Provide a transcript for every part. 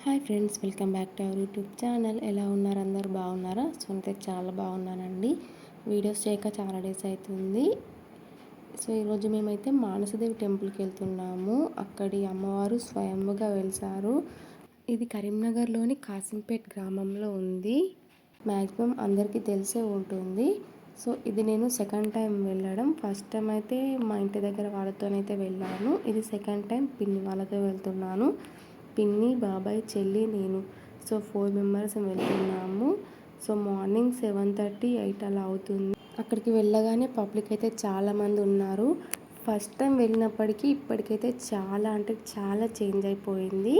Hi friends, welcome back to our YouTube channel. ఎలా ఉన్నారు? అందరు బాగున్నారా? సో అయితే చాలా బాగున్నానండి. వీడియోస్ చేయక చాలా డేస్ అవుతుంది. సో ఈరోజు మేమైతే మానసదేవి టెంపుల్కి వెళ్తున్నాము. అక్కడి అమ్మవారు స్వయంగా వెలిసారు. ఇది కరీంనగర్లోని కాసింపేట్ గ్రామంలో ఉంది. మ్యాక్సిమం అందరికీ తెలిసే ఉంటుంది. సో ఇది నేను సెకండ్ టైం వెళ్ళడం. ఫస్ట్ టైం అయితే మా ఇంటి దగ్గర వాళ్ళతోనైతే వెళ్ళాను. ఇది సెకండ్ టైం పిన్ని వాళ్ళతో వెళ్తున్నాను. పిన్ని, బాబాయ్, చెల్లి, నేను. సో 4 మెంబర్స్ వెళ్తున్నాము. సో మార్నింగ్ 7:30, 8 అలా అవుతుంది. అక్కడికి వెళ్ళగానే పబ్లిక్ అయితే చాలామంది ఉన్నారు. ఫస్ట్ టైం వెళ్ళినప్పటికీ ఇప్పటికైతే చాలా అంటే చాలా చేంజ్ అయిపోయింది.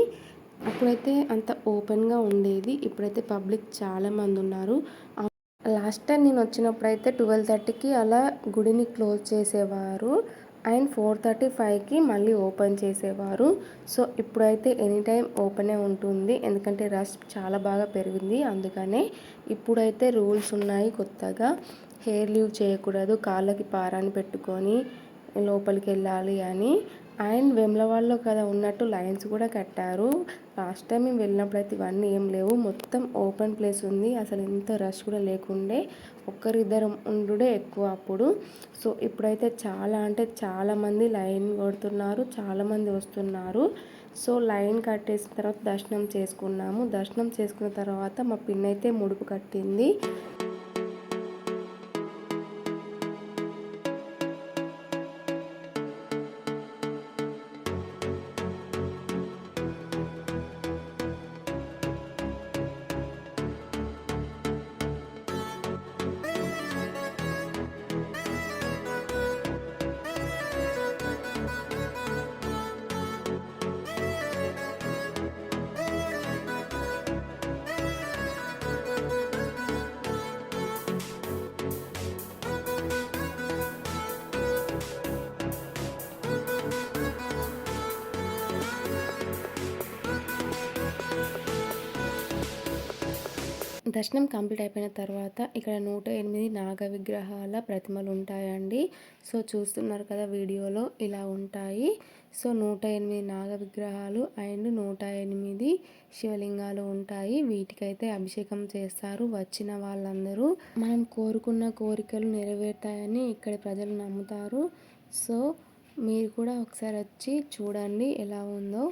అప్పుడైతే అంత ఓపెన్గా ఉండేది. ఇప్పుడైతే పబ్లిక్ చాలామంది ఉన్నారు. లాస్ట్ టైం నేను వచ్చినప్పుడైతే 12:30కి అలా గుడిని క్లోజ్ చేసేవారు అండ్ 4:35కి మళ్ళీ ఓపెన్ చేసేవారు. సో ఇప్పుడైతే ఎనీ టైం ఓపెనే ఉంటుంది. ఎందుకంటే రష్ చాలా బాగా పెరిగింది. అందుకనే ఇప్పుడైతే రూల్స్ ఉన్నాయి కొత్తగా. హెయిర్ లీవ్ చేయకూడదు, కాళ్ళకి పారాని పెట్టుకొని లోపలికి వెళ్ళాలి అని. అండ్ వేములవాడలో కదా ఉన్నట్టు లైన్స్ కూడా కట్టారు. లాస్ట్ టైం మేము వెళ్ళినప్పుడైతే ఇవన్నీ ఏం లేవు. మొత్తం ఓపెన్ ప్లేస్ ఉంది. అసలు ఎంత రష్ కూడా లేకుండే. ఒక్కరిద్దరు ఉండుడే ఎక్కువ అప్పుడు. సో ఇప్పుడైతే చాలా అంటే చాలామంది లైన్ కొడుతున్నారు, చాలామంది వస్తున్నారు. సో లైన్ కట్టేసిన తర్వాత దర్శనం చేసుకున్నాము. దర్శనం చేసుకున్న తర్వాత మా పిన్ని అయితే ముడుపు కట్టింది. దర్శనం కంప్లీట్ అయిపోయిన తర్వాత ఇక్కడ 108 నాగ విగ్రహాల ప్రతిమలు ఉంటాయండి. సో చూస్తున్నారు కదా వీడియోలో, ఇలా ఉంటాయి. సో 108 నాగ విగ్రహాలు అండ్ 108 శివలింగాలు ఉంటాయి. వీటికైతే అభిషేకం చేస్తారు. వచ్చిన వాళ్ళందరూ మనం కోరుకున్న కోరికలు నెరవేరుతాయని ఇక్కడ ప్రజలు నమ్ముతారు. సో మీరు కూడా ఒకసారి వచ్చి చూడండి ఎలా ఉందో.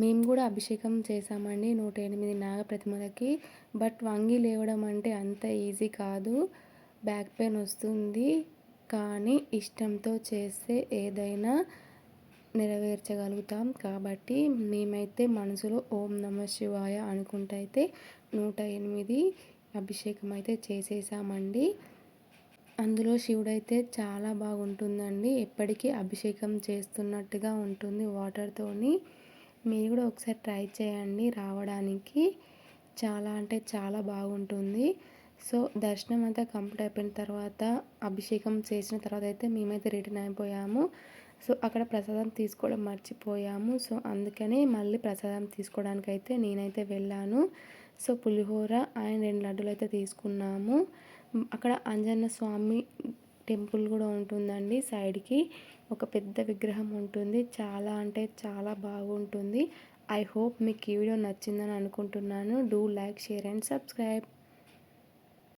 మేము కూడా అభిషేకం చేసామండి 108 నాగ ప్రతిమలకి. బట్ వంగి లేవడం అంటే అంత ఈజీ కాదు, బ్యాక్ పెయిన్ వస్తుంది. కానీ ఇష్టంతో చేస్తే ఏదైనా నెరవేర్చగలుగుతాం. కాబట్టి మేమైతే మనసులో ఓం నమ శివాయ అనుకుంటూ అయితే 108 అభిషేకం అయితే చేసేసామండి. అందులో శివుడైతే చాలా బాగుంటుందండి. ఎప్పటికీ అభిషేకం చేస్తున్నట్టుగా ఉంటుంది వాటర్తోని. మీరు కూడా ఒకసారి ట్రై చేయండి రావడానికి. చాలా అంటే చాలా బాగుంటుంది. సో దర్శనం అంతా కంప్లీట్ అయిపోయిన తర్వాత, అభిషేకం చేసిన తర్వాత అయితే మేమైతే రిటర్న్ అయిపోయాము. సో అక్కడ ప్రసాదం తీసుకోవడం మర్చిపోయాము. సో అందుకని మళ్ళీ ప్రసాదం తీసుకోవడానికి అయితే నేనైతే వెళ్ళాను. సో పులిహోర అండ్ 2 లడ్డూలు అయితే తీసుకున్నాము. అక్కడ ఆంజనేయ స్వామి టెంపుల్ కూడా ఉంటుందండి. సైడ్కి ఒక పెద్ద విగ్రహం ఉంటుంది. చాలా అంటే చాలా బాగుంటుంది. ఐ హోప్ మీకు ఈ వీడియో నచ్చిందని అనుకుంటున్నాను. Do like, share and subscribe.